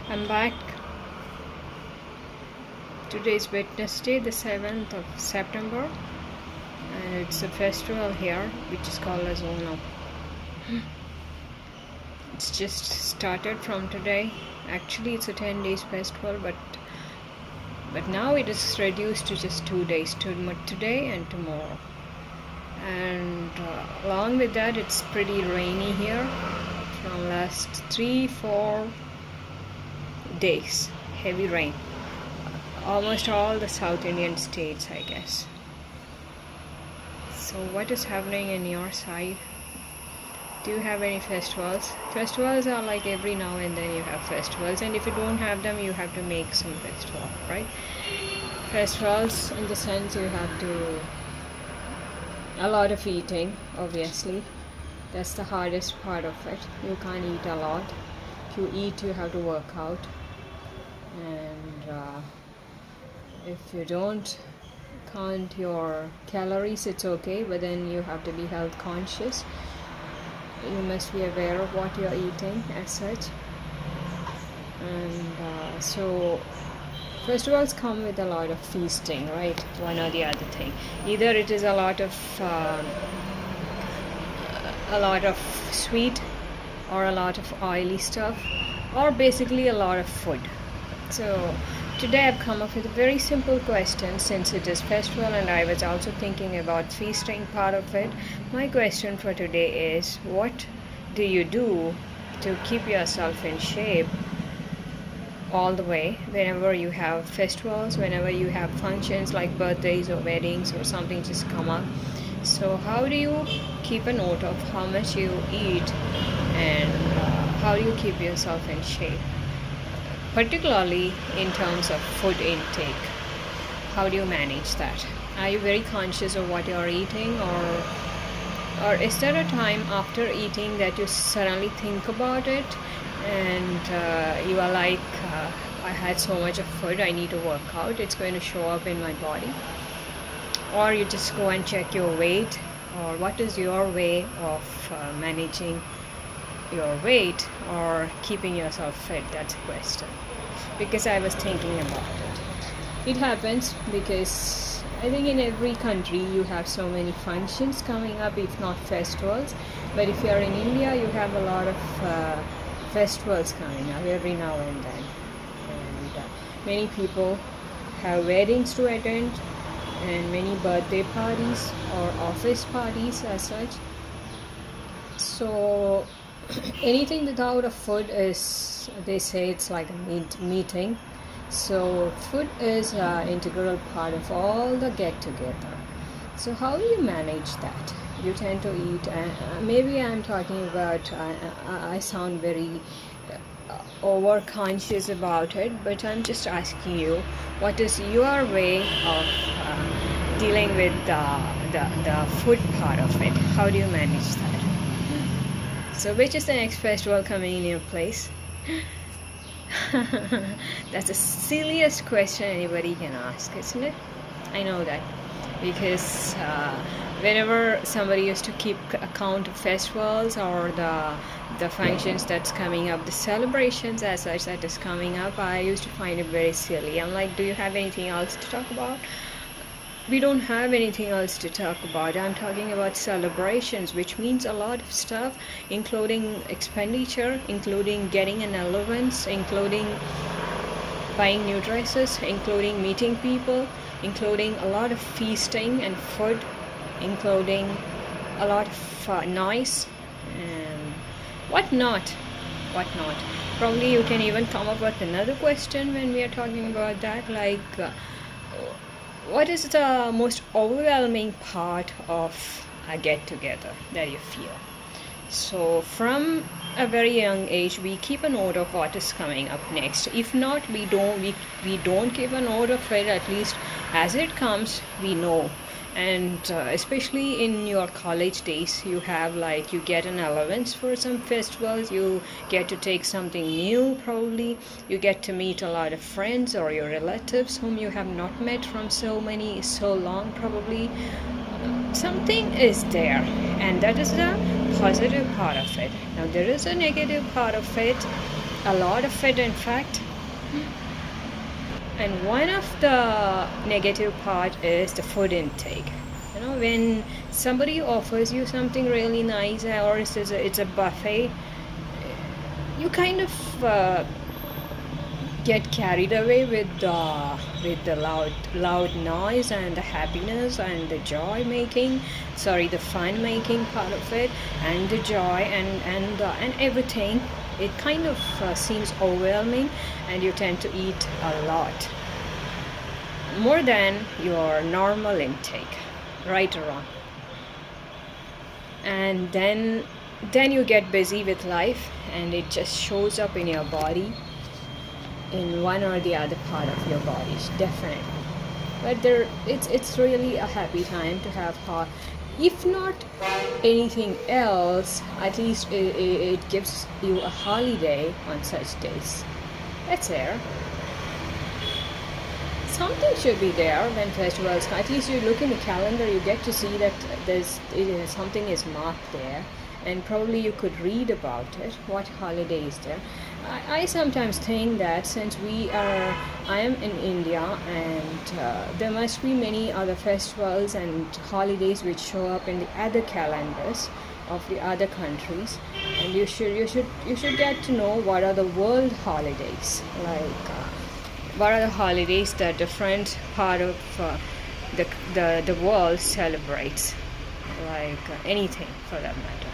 I'm back. Today is Wednesday, the 7th of September, and it's a festival here which is called as Onam. It's just started from today. Actually, it's a 10 days festival, but now it is reduced to just 2 days, today and tomorrow. And along with that, it's pretty rainy here from last 3-4 days. Heavy rain. Almost all the South Indian states, I guess. So what is happening in your side? Do you have any festivals? Festivals are like every now and then you have festivals, and if you don't have them, you have to make some festival, right? Festivals in the sense you have to a lot of eating, obviously. That's the hardest part of it. You can't eat a lot. If you eat, you have to work out, and if you don't count your calories, it's okay, but then you have to be health conscious. You must be aware of what you're eating as such. And so festivals come with a lot of feasting, right? One or the other thing. Either it is a lot of sweet, or a lot of oily stuff, or basically a lot of food. So today I've come up with a very simple question, since it is festival and I was also thinking about feasting part of it. My question for today is, what do you do to keep yourself in shape all the way whenever you have festivals, whenever you have functions like birthdays or weddings or something just come up? So how do you keep a note of how much you eat, and how do you keep yourself in shape? Particularly in terms of food intake, how do you manage that? Are you very conscious of what you are eating, or is there a time after eating that you suddenly think about it, and you are like, I had so much of food, I need to work out, it's going to show up in my body? Or you just go and check your weight, or what is your way of managing your weight or keeping yourself fit? That's a question, because I was thinking about it. It happens because I think in every country you have so many functions coming up, if not festivals. But if you are in India, you have a lot of festivals coming up every now and then, and many people have weddings to attend, and many birthday parties or office parties as such. So anything without a food is, they say, it's like a meeting. So food is an integral part of all the get together. So how do you manage that? You tend to eat, maybe I'm talking about, I sound very over conscious about it, but I'm just asking you, what is your way of dealing with the food part of it? How do you manage that? So which is the next festival coming in your place? That's the silliest question anybody can ask, isn't it? I know that, because whenever somebody used to keep account of festivals or the functions that's coming up, the celebrations as such that is coming up, I used to find it very silly. I'm like, do you have anything else to talk about? We don't have anything else to talk about. I'm talking about celebrations, which means a lot of stuff, including expenditure, including getting an allowance, including buying new dresses, including meeting people, including a lot of feasting and food, including a lot of noise and whatnot. Probably you can even come up with another question when we are talking about that, like what is the most overwhelming part of a get together that you feel? So from a very young age, we keep a note of what is coming up next. If not, we don't keep a note of it. At least as it comes, we know. And especially in your college days, you have, like, you get an allowance for some festivals, you get to take something new, probably you get to meet a lot of friends or your relatives whom you have not met from so long, probably. Something is there, and that is the positive part of it. Now there is a negative part of it, a lot of it, in fact. And one of the negative part is the food intake. When somebody offers you something really nice, or it's a buffet, you kind of get carried away with the loud noise and the happiness and the the fun making part of it, and the joy and everything. It kind of seems overwhelming, and you tend to eat a lot more than your normal intake, right or wrong. And then you get busy with life, and it just shows up in your body, in one or the other part of your body, definitely. But it's really a happy time to have if not anything else, at least it gives you a holiday on such days. That's there. Something should be there when festivals. At least you look in the calendar, you get to see that something is marked there, and probably you could read about it. What holiday is there? I sometimes think that since I am in India, and there must be many other festivals and holidays which show up in the other calendars of the other countries, and you should get to know what are the world holidays, what are the holidays that different part of the world celebrates, anything for that matter.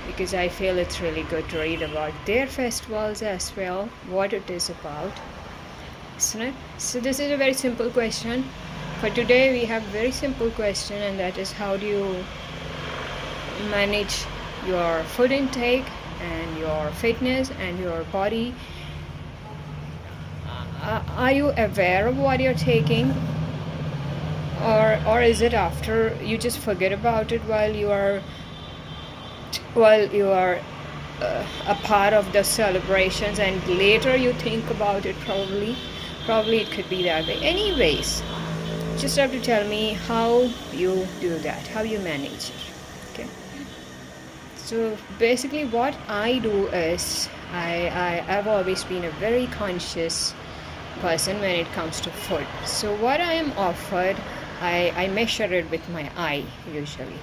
Because I feel it's really good to read about their festivals as well, what it is about, isn't it? So this is a very simple question. For today we have a very simple question, and that is, how do you manage your food intake and your fitness and your body? Are you aware of what you're taking, or is it after you just forget about it while you are a part of the celebrations, and later you think about it? Probably it could be that way. Anyways, just have to tell me how you do that, how you manage it. Okay, so basically what I do is I've always been a very conscious person when it comes to food. So what I am offered, I measure it with my eye usually.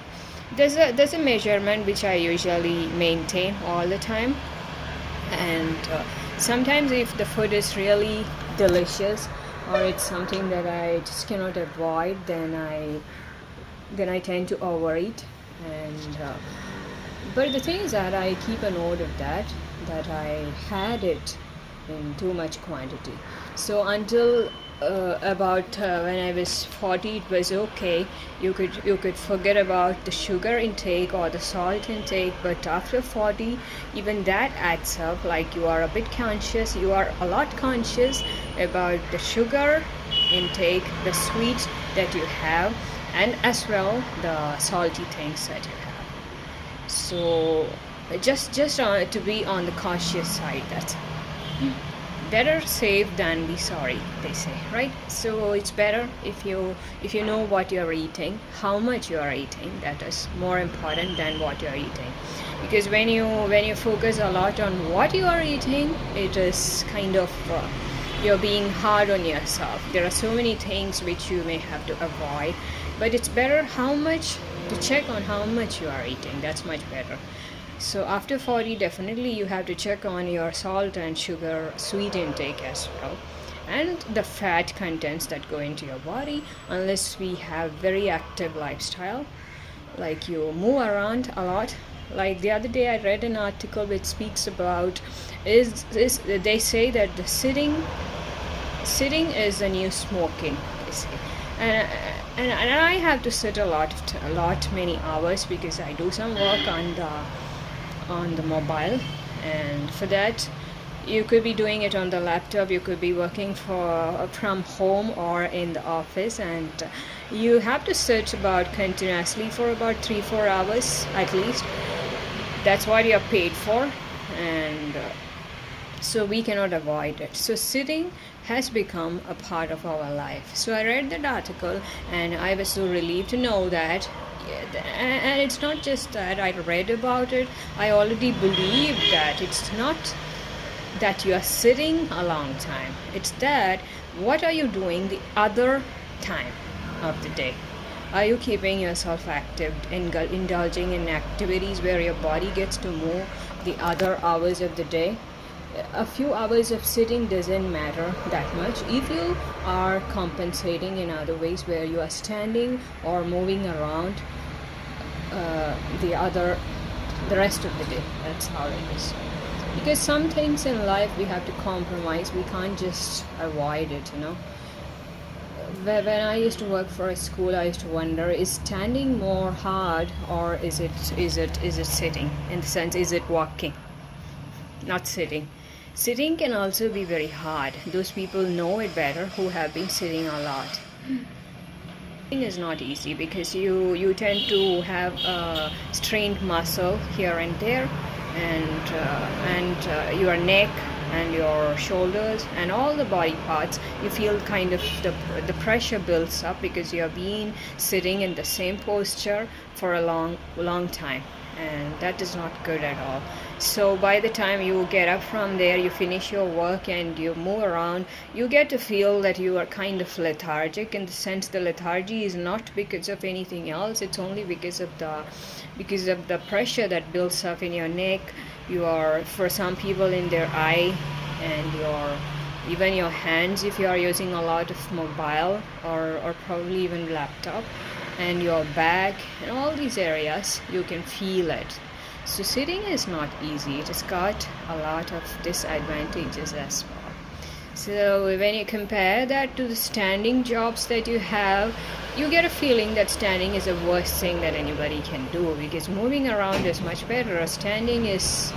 There's a measurement which I usually maintain all the time, and sometimes if the food is really delicious, or it's something that I just cannot avoid, then I tend to overeat. And but the thing is that I keep a note of that I had it in too much quantity. So until about when I was 40, it was okay. You could forget about the sugar intake or the salt intake, but after 40, even that adds up. You are a bit conscious. You are a lot conscious about the sugar intake, the sweets that you have, and as well the salty things that you have. So just to be on the cautious side. That's better safe than be sorry, they say, right? So it's better if you know what you're eating, how much you are eating. That is more important than what you're eating, because when you focus a lot on what you are eating, it is kind of you're being hard on yourself. There are so many things which you may have to avoid, but it's better to check on how much you are eating. That's much better. So after 40, definitely you have to check on your salt and sugar, sweet intake as well, and the fat contents that go into your body, unless we have very active lifestyle, like you move around a lot. Like the other day I read an article which speaks about is they say that the sitting is the new smoking, they say. And I have to sit many hours, because I do some work on the mobile, and for that you could be doing it on the laptop, you could be working from home or in the office, and you have to sit continuously for about 3-4 hours at least. That's what you're paid for, and so we cannot avoid it. So sitting has become a part of our life. So I read that article, and I was so relieved to know that. And it's not just that I read about it, I already believe that it's not that you are sitting a long time. It's that what are you doing the other time of the day? Are you keeping yourself active, indulging in activities where your body gets to move the other hours of the day? A few hours of sitting doesn't matter that much if you are compensating in other ways where you are standing or moving around the rest of the day. That's how it is. Because some things in life we have to compromise. We can't just avoid it, you know. When I used to work for a school, I used to wonder: is standing more hard, or is it sitting? In the sense, is it walking, not sitting? Sitting can also be very hard. Those people know it better who have been sitting a lot. Sitting is not easy because you tend to have a strained muscle here and there, and your neck and your shoulders and all the body parts, you feel kind of the pressure builds up because you have been sitting in the same posture for a long time, and that is not good at all. So by the time you get up from there, you finish your work and you move around, you get to feel that you are kind of lethargic. In the sense, the lethargy is not because of anything else, it's only because of the pressure that builds up in your neck. You are, for some people, in their eye, and even your hands if you are using a lot of mobile or probably even laptop, and your back and all these areas, you can feel it. So sitting is not easy. It has got a lot of disadvantages as well. So when you compare that to the standing jobs that you have, you get a feeling that standing is the worst thing that anybody can do, because moving around is much better. Standing is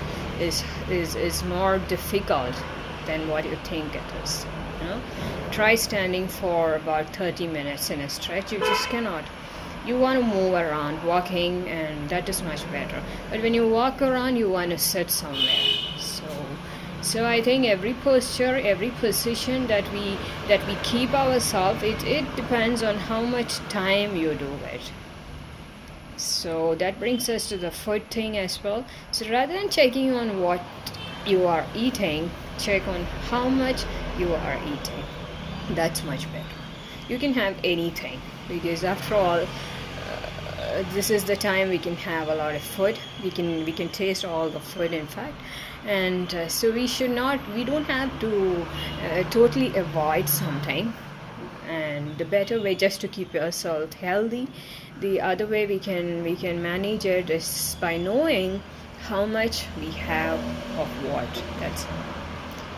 more difficult than what you think it is. You know? Try standing for about 30 minutes in a stretch. You just cannot. You want to move around, walking, and that is much better. But when you walk around, you want to sit somewhere. So I think every posture, every position that we keep ourselves, it depends on how much time you do it. So that brings us to the food thing as well. So rather than checking on what you are eating, check on how much you are eating. That's much better. You can have anything, because after all, this is the time we can have a lot of food. We can taste all the food, in fact, and so we don't have to totally avoid something. And the better way just to keep yourself healthy, the other way we can manage it is by knowing how much we have of what.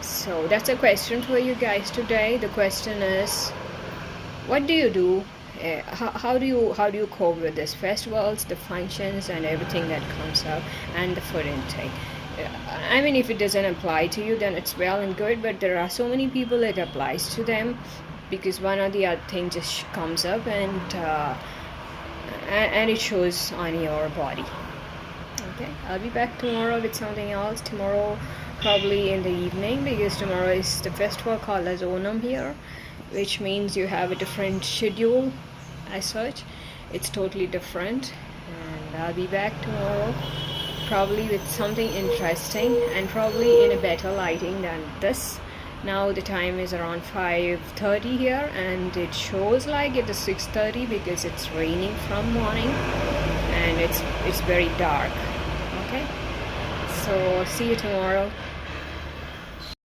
So that's a question for you guys today. The question is, what do you do? How do you cope with these festivals, the functions, and everything that comes up, and the food intake? I mean, if it doesn't apply to you, then it's well and good. But there are so many people it applies to them, because one or the other thing just comes up, and it shows on your body. Okay, I'll be back tomorrow with something else. Tomorrow, probably in the evening, because tomorrow is the festival called as Onam here, which means you have a different schedule as such. It's totally different, and I'll be back tomorrow, probably with something interesting and probably in a better lighting than this. Now the time is around 5:30 here, and it shows like it is 6:30 because it's raining from morning and it's very dark. Okay, so see you tomorrow.